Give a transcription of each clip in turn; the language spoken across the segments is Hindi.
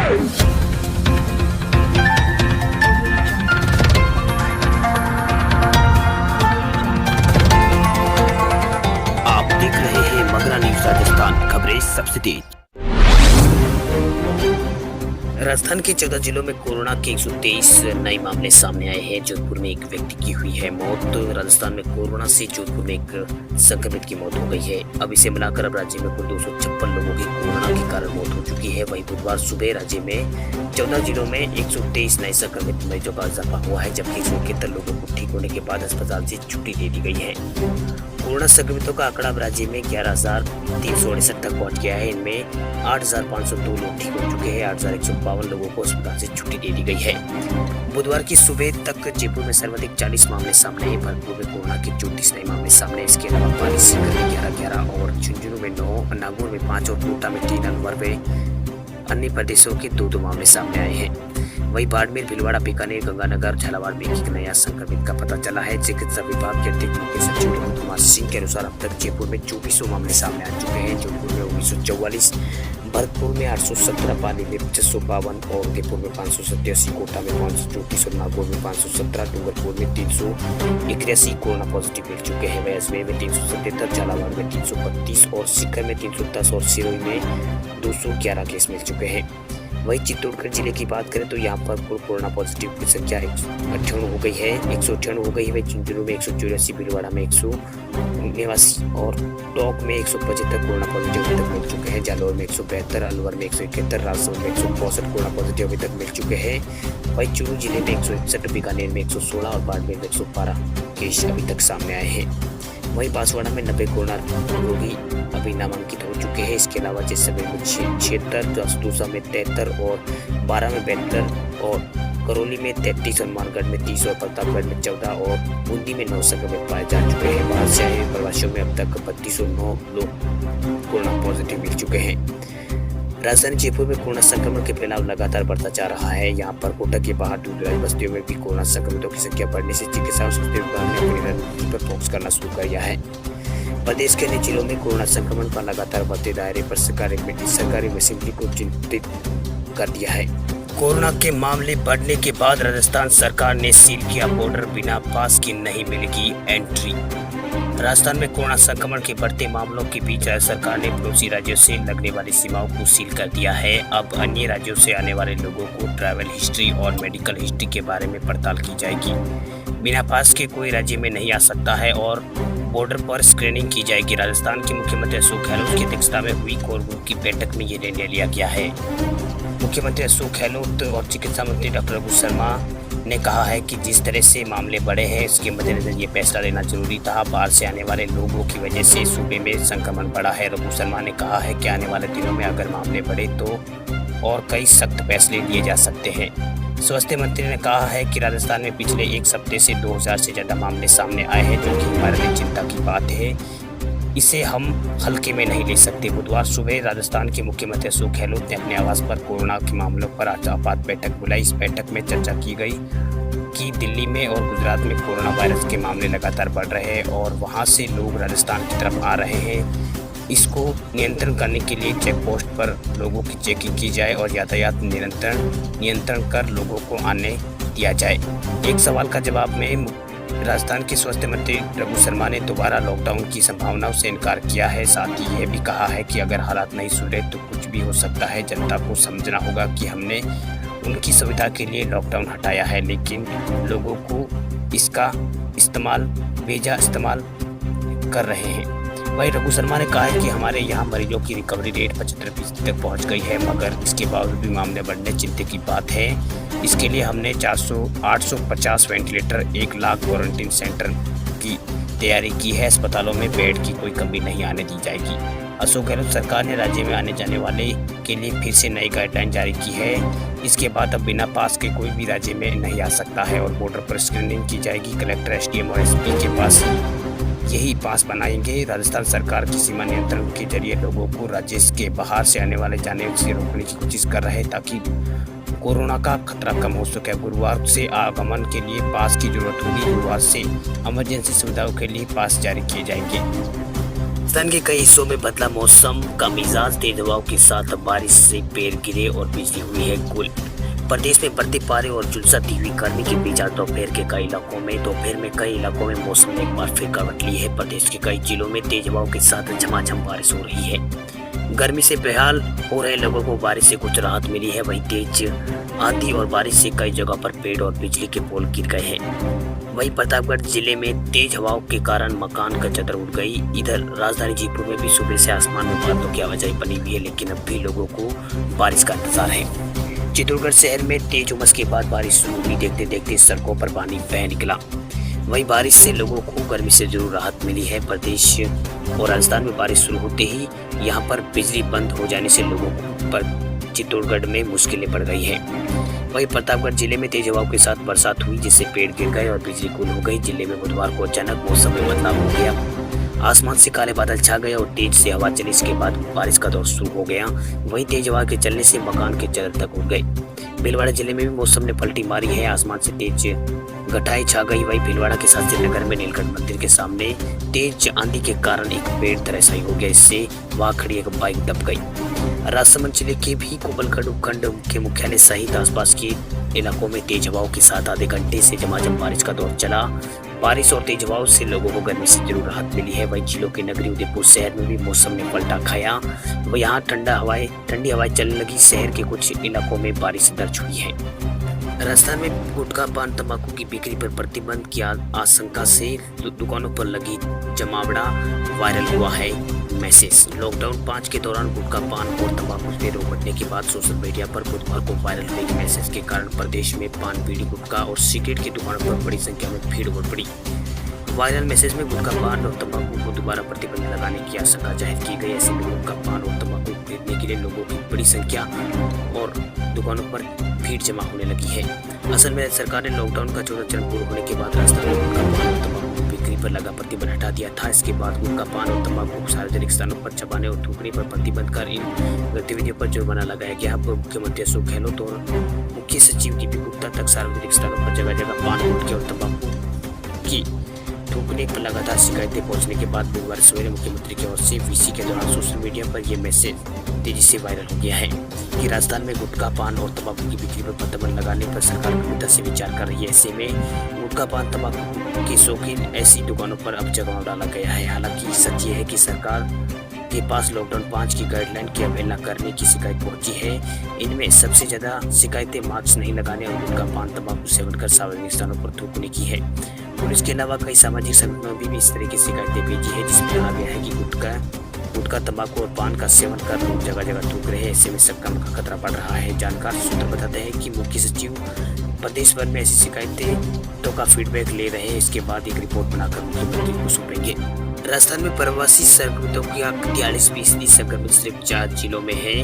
आप देख रहे हैं मगरा न्यूज राजस्थान, खबरें सबसे तेज। राजस्थान के 14 जिलों में कोरोना के 123 नए मामले सामने आए हैं। जोधपुर में एक व्यक्ति की हुई है मौत। राजस्थान में कोरोना से जोधपुर में एक संक्रमित की मौत हो गई है। अब इसे मिलाकर अब राज्य में कुल 256 लोगों की कोरोना के कारण मौत हो चुकी है। वहीं बुधवार सुबह राज्य में 14 जिलों में 123 नए संक्रमित मरीजों का इजाफा हुआ है, जबकि 171 लोगों को ठीक होने के बाद अस्पताल से छुट्टी दे दी गई है। कोरोना संक्रमितों का आंकड़ा अब राज्य में 11,368 तक पहुंच गया है। इनमें 8,502 लोग ठीक हो चुके हैं। 8,152 लोगों को अस्पताल से छुट्टी दे दी गई है। बुधवार की सुबह तक जयपुर में सर्वाधिक 40 मामले सामने आए। भरतपुर में कोरोना के 34 नए मामले सामने। इसके अलावा पाली सीकर में 11 और झुंझुनू में 9, नागौर में 5 और कोटा में 3, अलवर में अन्य प्रदेशों के 2 मामले सामने आए हैं। वहीं बाड़मेर, भीलवाड़ा, बीकानेर, गंगानगर, झालावाड़ में एक नया संक्रमित का पता चला है। चिकित्सा विभाग के अतिरिक्त मुख्य सचिव हेमंत कुमार सिंह के अनुसार अब तक जयपुर में 2400 मामले सामने आ चुके हैं। जोधपुर में 1944, भरतपुर में 817, पाली में 652 और उदयपुर में 587, कोटा में 534 और नागौर में 517, डूंगरपुर में 381 कोरोना पॉजिटिव मिल चुके हैं। वहीं अजमेर में 377, झालावाड़ में 332 और सीकर में 310 और सिरोही में 211 केस मिल चुके हैं। वहीं चित्तौड़गढ़ जिले की बात करें तो यहाँ पर कुल कोरोना पॉजिटिव की संख्या 198 हो गई है। 198 हो गई है। वहीं झुंझुनू में 184, भीलवाड़ा में 189 और टोंक में 175 कोरोना पॉजिटिव अभी तक मिल चुके हैं। जालौर में 172, अलवर में 171, राजसमंद में 165 कोरोना पॉजिटिव अभी तक मिल चुके हैं। वहीं चूरू जिले में 161, बीकानेर में 116 और बाड़मेर में 112 केस अभी तक सामने आए हैं। वहीं बांसवाड़ा में 90 कोरोना रोगी अभी नामांकित हो चुके हैं। इसके अलावा जैसलमेर में 76, दौसा में 73 और 12 में 72 और करौली में 33, हनुमानगढ़ में 30 और प्रतापगढ़ में 14 और बूंदी में 9 संक्रमित पाए जा चुके हैं। बाहर से आए प्रवासियों में अब तक 3209 लोग कोरोना पॉजिटिव मिल चुके हैं। राजधानी जयपुर में कोरोना संक्रमण के फैलाव लगातार बढ़ता जा रहा है। यहाँ पर कोटा के बाहर दूरदराज बस्तियों में भी कोरोना संक्रमितों की संख्या बढ़ने से चिकित्सा और स्वास्थ्य विभाग ने अपनी रणनीति पर फोकस करना शुरू कर दिया है। प्रदेश के अन्य जिलों में कोरोना संक्रमण का लगातार बढ़ते दायरे पर सरकारी मशीनरी को चिंतित कर दिया है। कोरोना के मामले बढ़ने के बाद राजस्थान सरकार ने सील किया बॉर्डर, बिना पास की नहीं मिलेगी एंट्री। राजस्थान में कोरोना संक्रमण के बढ़ते मामलों के बीच राज्य सरकार ने पड़ोसी राज्यों से लगने वाली सीमाओं को सील कर दिया है। अब अन्य राज्यों से आने वाले लोगों को ट्रैवल हिस्ट्री और मेडिकल हिस्ट्री के बारे में पड़ताल की जाएगी। बिना पास के कोई राज्य में नहीं आ सकता है और बॉर्डर पर स्क्रीनिंग की जाएगी। राजस्थान के मुख्यमंत्री अशोक गहलोत की अध्यक्षता में हुई कोर ग्रुप की बैठक में ये निर्णय लिया गया है। मुख्यमंत्री अशोक गहलोत और चिकित्सा मंत्री डॉक्टर रघु शर्मा ने कहा है कि जिस तरह से मामले बढ़े हैं उसके मद्देनजर ये फैसला लेना जरूरी था। बाहर से आने वाले लोगों की वजह से सूबे में संक्रमण बढ़ा है। रघु शर्मा ने कहा है कि आने वाले दिनों में अगर मामले बढ़े तो और कई सख्त फैसले लिए जा सकते हैं। स्वास्थ्य मंत्री ने कहा है कि राजस्थान में पिछले एक हफ्ते से 2000 से ज्यादा मामले सामने आए हैं, जो कि हमारे लिए चिंता की बात है। इसे हम हल्के में नहीं ले सकते। बुधवार सुबह राजस्थान के मुख्यमंत्री अशोक गहलोत ने अपने आवास पर कोरोना के मामलों पर आपात बैठक बुलाई। इस बैठक में चर्चा की गई कि दिल्ली में और गुजरात में कोरोना वायरस के मामले लगातार बढ़ रहे हैं और वहां से लोग राजस्थान की तरफ आ रहे हैं। इसको नियंत्रण करने के लिए चेक पोस्ट पर लोगों की चेकिंग की जाए और यातायात नियंत्रण कर लोगों को आने दिया जाए। एक सवाल का जवाब में राजस्थान के स्वास्थ्य मंत्री रघु शर्मा ने दोबारा लॉकडाउन की संभावनाओं से इनकार किया है। साथ ही यह भी कहा है कि अगर हालात नहीं सुधरे तो कुछ भी हो सकता है। जनता को समझना होगा कि हमने उनकी सुविधा के लिए लॉकडाउन हटाया है, लेकिन लोगों को इसका बेजा इस्तेमाल कर रहे हैं। वहीं रघु शर्मा ने कहा है कि हमारे यहाँ मरीजों की रिकवरी रेट 75% तक पहुँच गई है, मगर इसके बावजूद भी मामले बढ़ने चिंता की बात है। इसके लिए हमने 850 वेंटिलेटर, 1 लाख क्वारंटीन सेंटर की तैयारी की है। अस्पतालों में बेड की कोई कमी नहीं आने दी जाएगी। अशोक गहलोत सरकार ने राज्य में आने जाने वाले के लिए फिर से नई गाइडलाइन जारी की है। इसके बाद अब बिना पास के कोई भी राज्य में नहीं आ सकता है और बॉर्डर पर स्क्रीनिंग की जाएगी। कलेक्टर, एसडीएम और एसपी के पास यही पास बनाएंगे। राजस्थान सरकार की सीमा नियंत्रण के जरिए लोगों को राज्य के बाहर से आने वाले जाने से रोकने की कोशिश कर रहे हैं ताकि कोरोना का खतरा कम हो सके। गुरुवार से आगमन के लिए पास की जरूरत होगी। गुरुवार से इमरजेंसी सुविधाओं के लिए पास जारी किए जाएंगे। राजस्थान के कई हिस्सों में बदला मौसम का मिजाज, तेज हवाओं के साथ बारिश से पेड़ गिरे और बिजली हुई है गुल। प्रदेश में बढ़ते पारे और झुलसाती हुई गर्मी के बीच आज दोपहर में कई इलाकों में मौसम ने एक बार फिर करवट ली है। प्रदेश के कई जिलों में तेज हवाओं के साथ झमाझम बारिश हो रही है। गर्मी से बेहाल हो रहे लोगों को बारिश से कुछ राहत मिली है। वहीं तेज आंधी और बारिश से कई जगह पर पेड़ और बिजली के पोल गिर गए हैं। वहीं प्रतापगढ़ जिले में तेज हवाओं के कारण मकान का चदर उड़ गई। इधर राजधानी जयपुर में भी सुबह से आसमान में बादलों की आवाजाही बनी हुई है, लेकिन अब भी लोगों को बारिश का इंतजार है। चित्तौड़गढ़ शहर में तेज उमस के बाद बारिश शुरू हुई। देखते देखते सड़कों पर पानी बह निकला। वहीं बारिश से लोगों को गर्मी से जरूर राहत मिली है। प्रदेश और राजस्थान में बारिश शुरू होते ही यहाँ पर बिजली बंद हो जाने से लोगों पर चित्तौड़गढ़ में मुश्किलें बढ़ गई है। वहीं प्रतापगढ़ जिले में तेज हवाओं के साथ बरसात हुई, जिससे पेड़ गिर गए और बिजली गुल हो गई। जिले में बुधवार को अचानक मौसम में बदलाव हो गया। आसमान से काले बादल छा गए और तेज से हवा चली। इसके बाद बारिश का दौर शुरू हो गया। वहीं तेज हवा के चलने से मकान के चदर तक उड़ गए। भीलवाड़ा जिले में भी मौसम ने पलटी मारी है। आसमान से तेज घटाई छा गई। वहीं भीलवाड़ा के शास्त्री नगर में नीलकंठ मंदिर के सामने तेज आंधी के कारण एक पेड़ धराशायी हो गया। इससे वहां खड़ी एक बाइक दब गई। राजसमंद जिले के भी कोबलखंड उपखंड के मुख्यालय सहित आसपास के इलाकों में तेज हवाओं के साथ आधे घंटे से झमाझम बारिश का दौर चला। बारिश और तेज हवाओं से लोगों को गर्मी से जरूर राहत मिली है। वहीं जिलों के नगरी उदयपुर शहर में भी मौसम ने पलटा खाया। वह यहाँ ठंडी हवाएं चलने लगी। शहर के कुछ इलाकों में बारिश दर्ज हुई है। राजस्थान में गुटखा, पान, तंबाकू की बिक्री पर प्रतिबंध की आशंका से दुकानों पर लगी जमावड़ा। वायरल हुआ है मैसेज। लॉकडाउन 5 के दौरान गुटखा, पान और तंबाकू से रोकने के बाद सोशल मीडिया पर बुधवार को वायरल हुए मैसेज के कारण प्रदेश में पान, बीड़ी, गुटखा और सिगरेट की दुकानों पर बड़ी संख्या में भीड़ उमड़ पड़ी। वायरल मैसेज में गुटखा, पान और तंबाकू को दोबारा प्रतिबंध लगाने की आशंका जाहिर की गई। ऐसे में गुटखा, पान और तंबाकू खरीदने के लिए लोगों की बड़ी संख्या और दुकानों पर भीड़ जमा होने लगी है। असल में सरकार ने लॉकडाउन का 14 चरण पूरा होने के बाद राजस्थान में गुटखा, पान और तंबाकू बिक्री पर लगा प्रतिबंध हटा दिया था। इसके बाद गुटखा, पान और तंबाकू को सार्वजनिक स्थानों पर चबाने और थूकने पर प्रतिबंध कर इन गतिविधियों पर जुर्माना लगाया गया। मुख्यमंत्री अशोक गहलोत और मुख्य सचिव दीपक गुप्ता तक सार्वजनिक स्थानों पर जगह जगह पान, गुटखे और तंबाकू की थूकने पर लगातार शिकायतें पहुंचने के बाद बुधवार सवेरे मुख्यमंत्री की ओर से वीसी के दौरान सोशल मीडिया पर यह मैसेज तेजी से वायरल हो गया है कि राजस्थान में गुटखा, पान और तंबाकू की बिक्री पर प्रतिबंध लगाने पर सरकार गंभीरता से विचार कर रही है। ऐसे में गुटखा, पान, तंबाकू के शौकीन ऐसी दुकानों पर अब जमाव डाला गया है। हालांकि सच ये है कि सरकार के पास लॉकडाउन 5 की गाइडलाइन की अवहेलना करने की शिकायत पहुंची है। इनमें सबसे ज्यादा शिकायतें मास्क नहीं लगाने और गुटखा, पान, तंबाकू सेवन कर सार्वजनिक स्थानों पर थूकने की है। पुलिस के अलावा कई सामाजिक संगठनों ने भी इस तरह की शिकायतें भेजी है, जिसमें कहा गया है कि गुटखा, तंबाकू और पान का सेवन कर लोग जगह जगह थूक रहे हैं। ऐसे में संक्रमण का खतरा बढ़ रहा है। जानकार सूत्र बताते हैं कि मुख्य सचिव प्रदेश भर में ऐसी शिकायतों का फीडबैक ले रहे हैं। इसके बाद एक रिपोर्ट बनाकर मुख्यमंत्री को सौंपेंगे। राजस्थान में प्रवासी संक्रमितों की 43% संक्रमित सिर्फ 4 जिलों में है।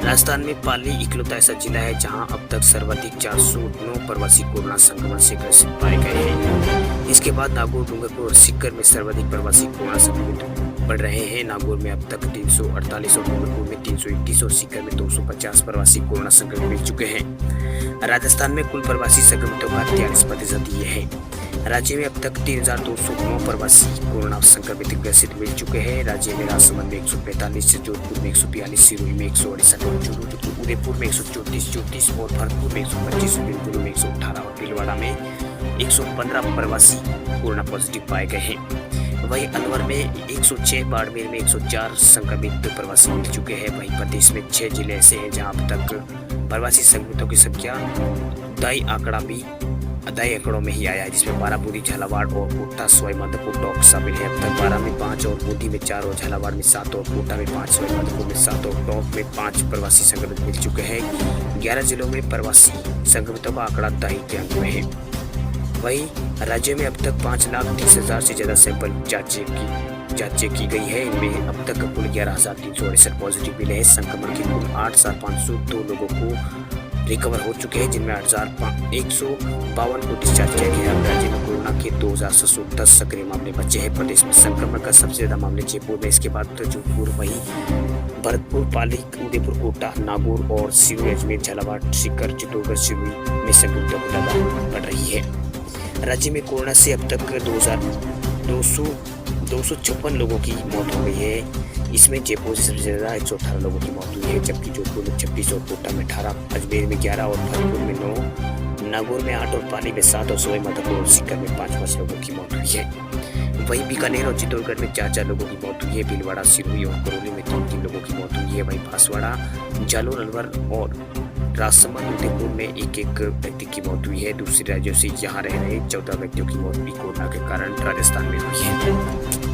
राजस्थान में पाली इकलौता ऐसा जिला है जहां अब तक सर्वाधिक 409 प्रवासी कोरोना संक्रमण से ग्रसित पाए गए हैं। इसके बाद नागौर, डूंगरपुर और सीकर में सर्वाधिक प्रवासी कोरोना संक्रमित बढ़ रहे हैं। नागौर में अब तक 348 और डूंगरपुर में 331 और सीकर में 250 प्रवासी कोरोना संक्रमित मिल चुके हैं। राजस्थान में कुल प्रवासी संक्रमितों का 43% ये है। राज्य में अब तक 3209 प्रवासी कोरोना संक्रमित ग्रसित मिल चुके हैं। राज्य में राजसमंद में 145, जोधपुर में 142, सिरोही में 168, उदयपुर में 134 और भरतपुर में 125, बिरपुर में 118 और भीलवाड़ा में 115 प्रवासी कोरोना पॉजिटिव पाए गए हैं। वहीं अलवर में 106, बाड़मेर में 104 संक्रमित प्रवासी मिल चुके हैं। वहीं प्रदेश में 6 जिले ऐसे हैं जहां अब तक प्रवासी संक्रमितों की संख्या दाई आंकड़ों में ही आया है, जिसमें बाराबूरी, झालावाड़ और कोटा, सवाई माधोपुर, टोंक शामिल है। अब तक 12 में 5 और बूंदी में 4 और झालावाड़ में 7 और कोटा में 5, सवाई माधोपुर में 7 और टोंक में 5 प्रवासी संक्रमित मिल चुके हैं। 11 जिलों में प्रवासी संक्रमितों का आंकड़ा दाई के अंक में है। वहीं राज्य में अब तक 5,30,000 से ज्यादा सैंपल जांच की गई है। इनमें अब तक कुल 11,368 पॉजिटिव मिले हैं। संक्रमण के कुल 8,502 लोगों को रिकवर हो चुके हैं, जिनमें 8,152 को डिस्चार्ज किया गया है। राज्य में कोरोना के 2,710 सक्रिय मामले बचे हैं। प्रदेश में संक्रमण का सबसे ज्यादा मामले जयपुर में, इसके बाद जोधपुर, वहीं भरतपुर, पाली, उदयपुर, कोटा, नागौर और सिरोही, अजमेर, झालावाड़, सीकर, चित्तौड़गढ़, सिरोही में संक्रमितों की तादाद बढ़ रही है। राज्य में कोरोना से अब तक 2,200 256 लोगों की मौत हो गई है। इसमें जयपुर से सबसे ज़्यादा 118 लोगों की मौत हुई है, जबकि जोधपुर में 26 और कोटा में 18, अजमेर में 11 और भरतपुर में 9, नागौर में 8 और पाली में 7 और सवाई माधोपुर और सीकर में 5 लोगों की मौत हुई है। वहीं बीकानेर और चित्तौड़गढ़ में 4 लोगों की मौत हुई है। भीलवाड़ा, सिरोही और करौली में 3 लोगों की मौत हुई है। वहीं बांसवाड़ा, जालौर, अलवर और राजसमंद, उदयपुर में एक व्यक्ति की मौत हुई है। दूसरे राज्यों से यहाँ रह रहे 14 व्यक्तियों की मौत भी कोरोना के कारण राजस्थान में हुई है।